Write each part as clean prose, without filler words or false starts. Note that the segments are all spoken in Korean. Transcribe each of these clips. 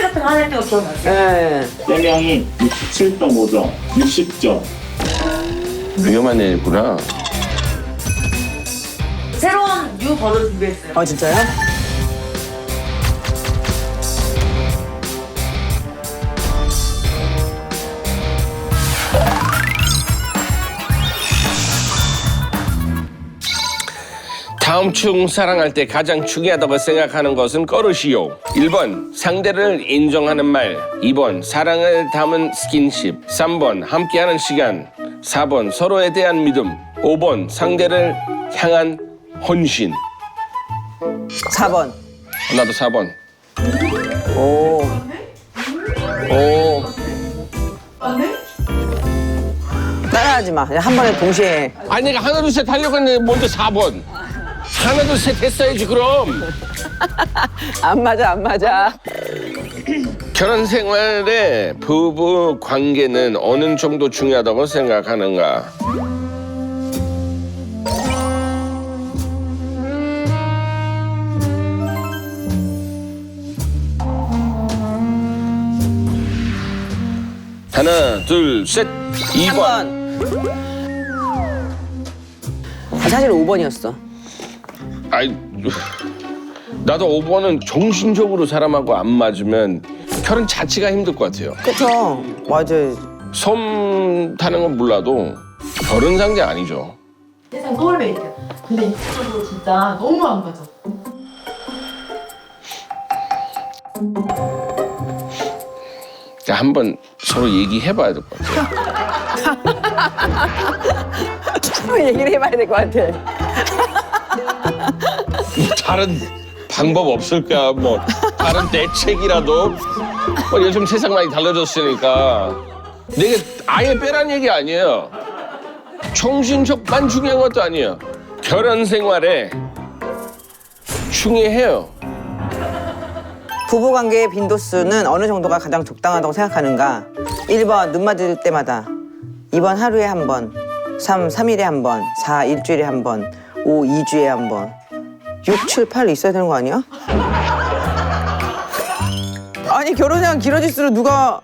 같은 거 하나 했던 거 기억나세요? 네. 땡양이 67.5점, 60점. 위험한 애구나. 새로운 뉴 버전 준비했어요. 아 진짜요? 다음 중 사랑할 때 가장 중요하다고 생각하는 것은 꺼르시오. 1번 상대를 인정하는 말, 2번 사랑을 담은 스킨십, 3번 함께하는 시간, 4번 서로에 대한 믿음, 5번 상대를 향한 헌신. 4번. 나도 4번. 오. 오. 따라하지 마. 그냥 한 번에 동시에 해. 아니 내가 하나 둘 셋 하려고 했는데 먼저 4번. 하나 둘 셋 했어야지 그럼. 안 맞아, 안 맞아. 결혼 생활에 부부 관계는 어느 정도 중요하다고 생각하는가? 하나, 둘, 셋, 2번. 3번. 사실 5번이었어. 아이, 나도 5번은 정신적으로 사람하고 안 맞으면 결혼 자체가 힘들 것 같아요. 그쵸? 맞아요. 섬 타는 건 몰라도 결혼 상대 아니죠. 세상 소울메이트야. 근데 이 친구도 진짜 너무 안 맞아. 한번 서로 얘기해봐야 될 것 같아요. 한번 얘기를 해봐야 될 것 같아. 다른 방법 없을까? 뭐 다른 대책이라도. 뭐 요즘 세상 많이 달라졌으니까. 내가 아예 빼란 얘기 아니에요. 정신적만 중요한 것도 아니에요. 결혼 생활에 중요해요. 부부관계의 빈도수는 어느 정도가 가장 적당하다고 생각하는가? 1번 눈 맞을 때마다, 2번 하루에 한 번, 3 3일에 한 번, 4 일주일에 한 번, 5 2주에 한 번, 6 7 8 있어야 되는 거 아니야? 아니 결혼이 길어질수록 누가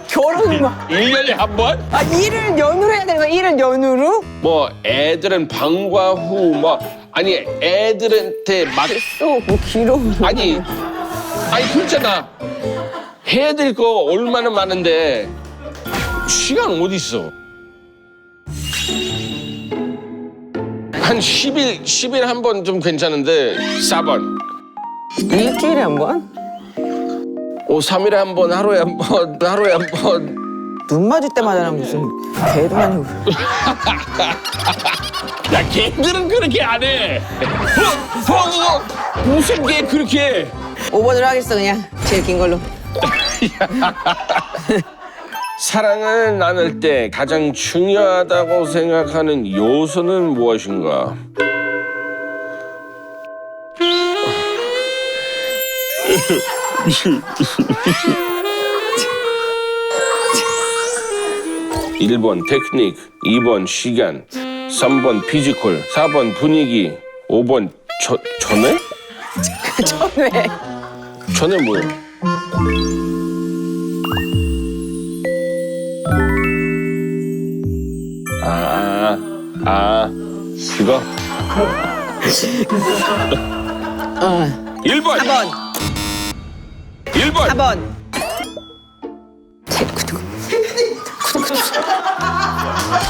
결혼을 막 1년에 한 번? 일을 연으로 해야 되는 거야? 일을 연으로? 뭐 애들은 방과 후 뭐 아니 애들한테 막 뭐 길어. 아니 그렇잖아. 해야 될 거 얼마나 많은데 시간 어디 있어? 한 10일 한 번 좀 괜찮은데 4번. 일주일에 한 번? 3일에 한 번, 하루에 한 번. 눈 맞을 때마다는 무슨 개도 아니고. 야, 걔들은 그렇게 안 해. 무슨 개 그렇게 해. 5번으로 하겠어 그냥. 제일 긴 걸로. 사랑을 나눌 때 가장 중요하다고 생각하는 요소는 무엇인가? (1번) 테크닉, 2번 시간, 3번 피지컬, 4번 분위기, 5번 전에? 전에. 전에 뭐예요? 이거? 1번! 4번. 1번! 4번.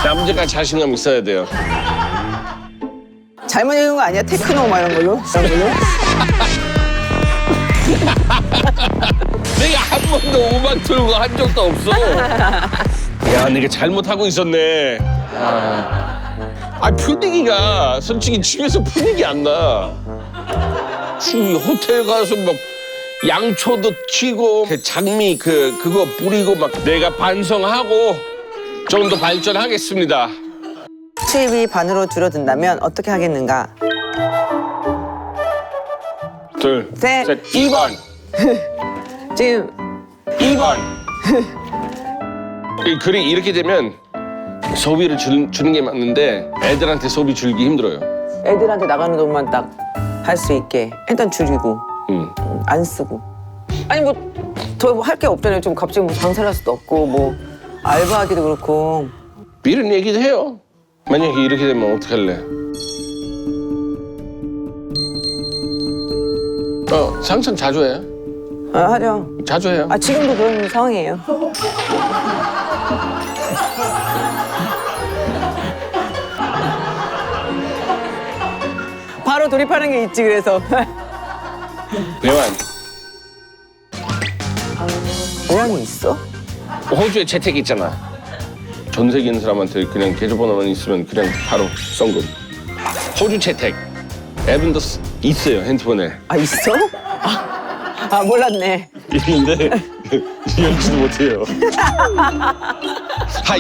남자가 자신감 있어야 돼요. 잘못 읽은 거 아니야? 테크노 막 이런 걸로? 그런 걸로? 내가 한 번도 음악 틀고 한 적도 없어. 야, 내가 잘못하고 있었네. 분위기가 솔직히 집에서 분위기 안 나. 호텔 가서 막 양초도 치고 장미 그거 뿌리고 막 내가 반성하고 좀 더 발전하겠습니다. 수입이 반으로 줄어든다면 어떻게 하겠는가? 둘, 셋. 셋, 2번. 지금 2번. 그래 이렇게 되면 소비를 주는 게 맞는데 애들한테 소비 줄기 힘들어요. 애들한테 나가는 돈만 딱 할 수 있게 일단 줄이고 응. 안 쓰고 아니 뭐 더 할 게 없잖아요. 좀 갑자기 뭐 장사를 할 수도 없고 뭐 알바하기도 그렇고. 이런 얘기도 해요. 만약에 이렇게 되면 어떡할래? 상상 자주 해. 하죠. 자주 해요. 지금도 그런 상황이에요. 바로 돌입하는 게 있지 그래서. 배환. 고양이 있어? 호주에 재택 있잖아. 전 세계 있는 사람한테 그냥 계좌번호만 있으면 그냥 바로 송금. 호주 재택. 앱은 있어요 핸드폰에. 있어? 몰랐네. 있는데 열지도 못해요.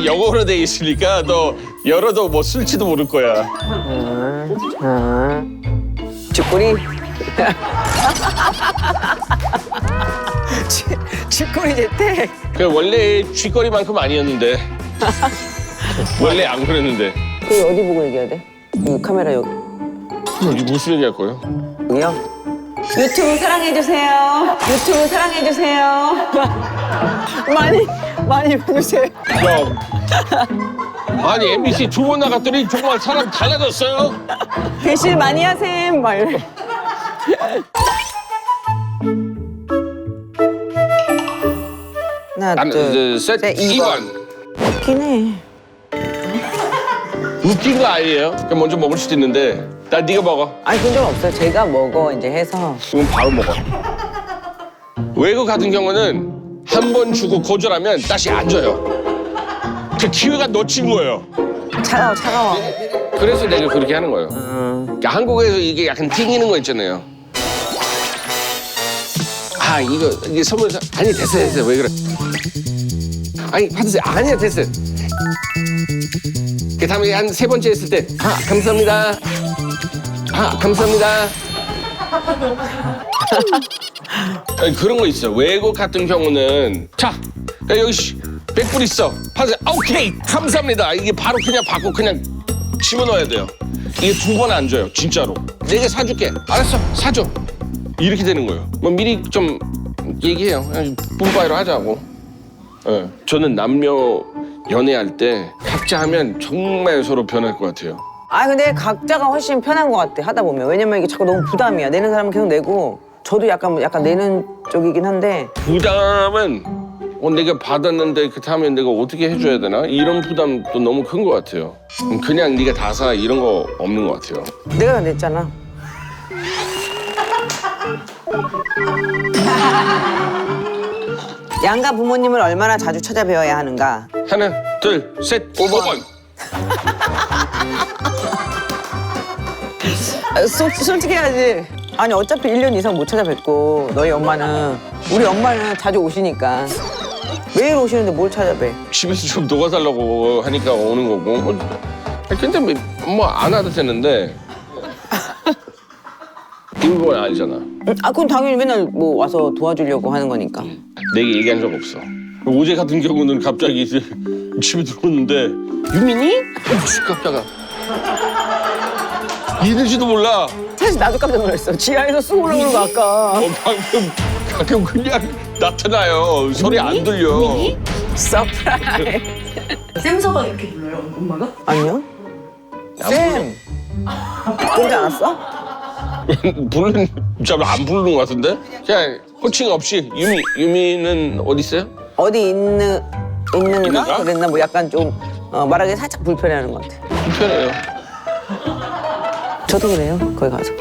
영어로 돼 있으니까 너 열어도 뭐 쓸지도 모를 거야. 쥐꼬리? 쥐꼬리 재택? 그 원래 쥐거리만큼 아니었는데. 원래 안 그랬는데. 그 어디 보고 얘기해야 돼? 이 카메라 여기. 이게 무슨 얘기 할 거예요? 여기요? 유튜브 사랑해주세요. 유튜브 사랑해주세요. 많이 봐주세요. 아니 MBC 두 번 나갔더니 정말 사람 달라졌어요. 대실 많이 하셈. 막 이래. 하나, 둘, 셋, 셋, 2번. 웃긴 해. 웃긴 거 아니에요? 그럼 먼저 먹을 수도 있는데 나 네가 먹어. 아니 그런 적 없어요. 제가 먹어 이제 해서. 그럼 바로 먹어. 외국 같은 경우는 한 번 주고 거절하면 다시 안 줘요. 그 기회가 놓친 거예요. 차가워. 그래서 내가 그렇게 하는 거예요. 그러니까 한국에서 이게 약간 튕기는 거 있잖아요. 이게 선물 아니 됐어 왜 그래? 아니 받으세요. 아니야 됐어. 그 다음에 한 세 번째 했을 때 감사합니다. 감사합니다. 아니, 그런 거 있어. 외국 같은 경우는 자 여기 100불 있어. 받으세요. 오케이 감사합니다. 이게 바로 그냥 받고 그냥 집어넣어야 돼요. 이게 두 번 안 줘요 진짜로. 내가 사줄게. 알았어 사줘. 이렇게 되는 거예요. 뭐 미리 좀 얘기해요. 뿜빠이로 하자고. 저는 남녀 연애할 때 각자 하면 정말 서로 변할 것 같아요. 근데 각자가 훨씬 편한 것 같아 하다 보면. 왜냐면 이게 자꾸 너무 부담이야. 내는 사람은 계속 내고 저도 약간 내는 쪽이긴 한데. 부담은 내가 받았는데 그 다음에 내가 어떻게 해줘야 되나? 이런 부담도 너무 큰 것 같아요. 그냥 네가 다 사 이런 거 없는 것 같아요. 내가 다 냈잖아. 양가 부모님을 얼마나 자주 찾아뵈어야 하는가? 하나, 둘, 셋, 5번. 솔직히 해야지. 아니 어차피 1년 이상 못 찾아뵙고 너희 엄마는 우리 엄마는 자주 오시니까 매일 오시는데 뭘 찾아뵈? 집에서 좀 녹아달라고 하니까 오는 거고. 근데 뭐 안 와도 되는데. 이건 아니잖아. 그건 당연히 맨날 뭐 와서 도와주려고 하는 거니까. 내가 얘기한 적 없어. 어제 같은 경우는 갑자기 이제 집에 들어오는데 유민이? 깜짝아. 이는지도 몰라. 사실 나도 깜짝 놀랐어. 지하에서 쑥 올라오는 거 아까. 가끔 그냥 나타나요. 소리 안 들려. 서프라이즈. 쌤서가 이렇게 불러요, 엄마가? 아니요. 쌤. 그러지 않았어? 부르는 안 부르는 것 같은데? 그냥 호칭 없이 유미는 어디 있어요? 어디 있는가? 있는가? 그랬나? 뭐 약간 좀 말하기 살짝 불편해하는 것 같아. 불편해요. 저도 그래요. 거기 가서.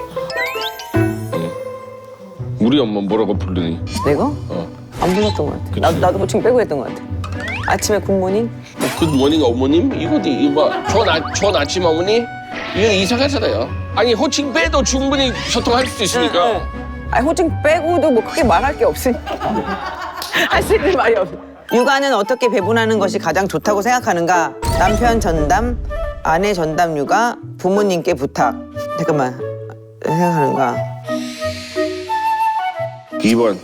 우리 엄마 뭐라고 부르니? 내가? 안 불렀던 것 같아. 나도 호칭 빼고 했던 것 같아. 아침에 굿모닝? 굿모닝 어머님? 이거 좋은 아침 어머니? 이거 이상하잖아요. 아니 호칭 빼도 충분히 소통할 수 있으니까. 아니 호칭 빼고도 뭐 크게 말할 게 없으니 할 수 있는 말이 없어. 육아는 어떻게 배분하는 것이 가장 좋다고 생각하는가? 남편 전담, 아내 전담 육아, 부모님께 부탁. 잠깐만 생각하는가? 2번.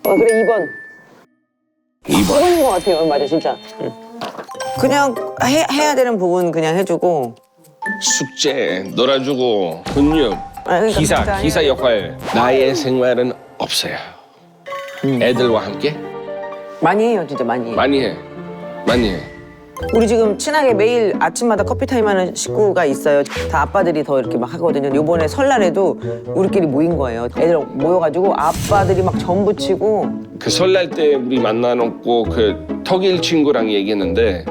그래 2번. 2번인 것 같아요. 맞아 진짜. 그냥 해야 되는 부분 그냥 해주고. 숙제, 놀아주고, 근육, 그러니까 진짜 기사 역할. 나의 생활은 없어요. 애들과 함께? 많이 해요, 진짜 많이. 많이 해. 많이 해. 우리 지금 친하게 매일 아침마다 커피 타임 하는 식구가 있어요. 다 아빠들이 더 이렇게 막 하거든요. 요번에 설날에도 우리끼리 모인 거예요. 애들 모여가지고 아빠들이 막 전부 치고. 그 설날 때 우리 만나놓고 그 턱일 친구랑 얘기했는데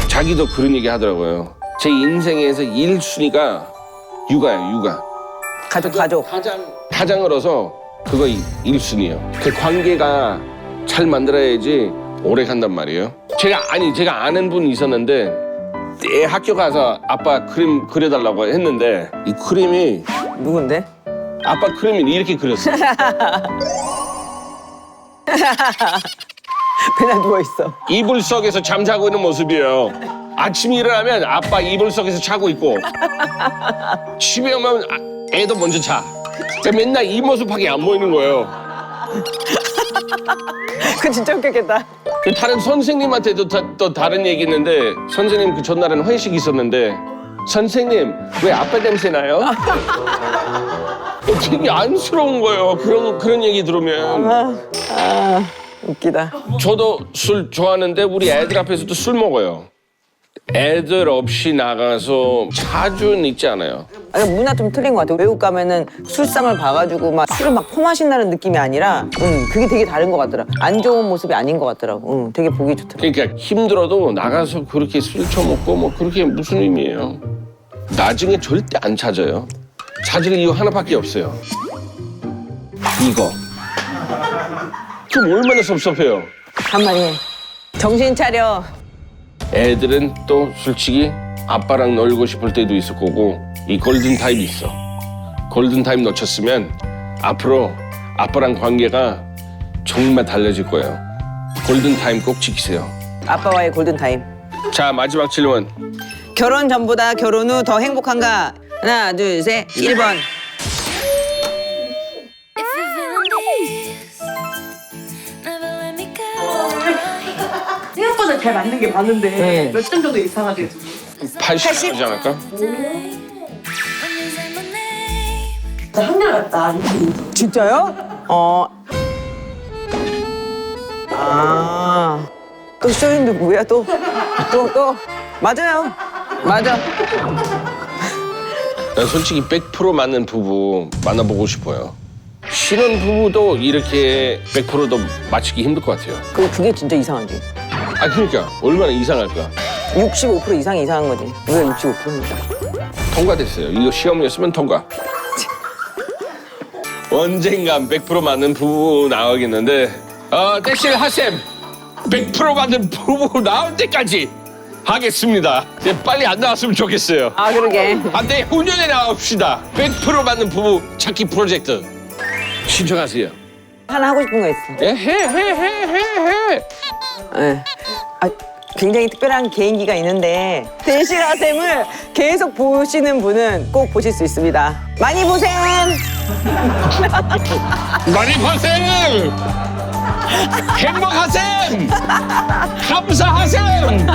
자기도 그런 얘기 하더라고요. 제 인생에서 1순위가 육아예요, 육아. 가족. 가장으로서 그거 1순위예요. 그 관계가 잘 만들어야지 오래 간단 말이에요. 제가 아는 분이 있었는데 애 학교 가서 아빠 그림 그려달라고 했는데 이 그림이 누군데? 아빠 그림이 이렇게 그렸어. 배나 누워있어. 이불 속에서 잠자고 있는 모습이에요. 아침에 일어나면 아빠 이불 속에서 자고 있고 집에 오면 애도 먼저 자. 그러니까 맨날 이 모습밖에 안 보이는 거예요. 그거 진짜 웃겼겠다. 그 다른 선생님한테도 또 다른 얘기 있는데 선생님 그 전날에는 회식이 있었는데 선생님 왜 아빠 냄새 나요? 되게 안쓰러운 거예요. 그런 얘기 들으면. 웃기다. 저도 술 좋아하는데 우리 애들 앞에서도 술 먹어요. 애들 없이 나가서 자주는 있지 않아요. 문화 좀 틀린 것 같아요. 외국 가면은 술상을 봐가지고 막 술을 막 퍼마신다는 느낌이 아니라 그게 되게 다른 것 같더라. 안 좋은 모습이 아닌 것 같더라고. 되게 보기 좋더라. 그러니까 힘들어도 나가서 그렇게 술 처먹고 뭐 그렇게 무슨 의미예요. 나중에 절대 안 찾아요. 찾을 이유 하나밖에 없어요. 이거. 그럼 얼마나 섭섭해요. 한마디 해. 정신 차려. 애들은 또 솔직히 아빠랑 놀고 싶을 때도 있을 거고 이 골든타임이 있어. 골든타임 놓쳤으면 앞으로 아빠랑 관계가 정말 달라질 거예요. 골든타임 꼭 지키세요. 아빠와의 골든타임. 자, 마지막 질문. 결혼 전보다 결혼 후 더 행복한가? 하나, 둘, 셋. 1번. If you're feeling this, never let me go. 생각보다 잘 맞는 게 많은데 네. 몇 점 정도 이상하게 80 하지 않을까? When you say my name, 진짜 한결같다. 진짜요? 또 쇼인도 뭐야 또 맞아요. 맞아. 난 솔직히 100% 맞는 부부 만나보고 싶어요. 신혼 부부도 이렇게 100%도 맞추기 힘들 것 같아요. 그게 진짜 이상하지. 아, 그러니까 얼마나 이상할까? 65% 이상이 이상한 거지. 왜 65%인가? 통과됐어요. 이거 시험이었으면 통과. 언젠간 100% 맞는 부부 나오겠는데 대신 하셈 100% 맞는 부부 나올 때까지 하겠습니다. 이제 빨리 안 나왔으면 좋겠어요. 아 그러게. 내 후년에 나옵시다. 100% 맞는 부부 찾기 프로젝트 신청하세요. 하나 하고 싶은 거 있어. 해. 네. 굉장히 특별한 개인기가 있는데 대실하셈을 계속 보시는 분은 꼭 보실 수 있습니다. 많이 보셈. 많이 보셈. 행복하셈. 감사하셈.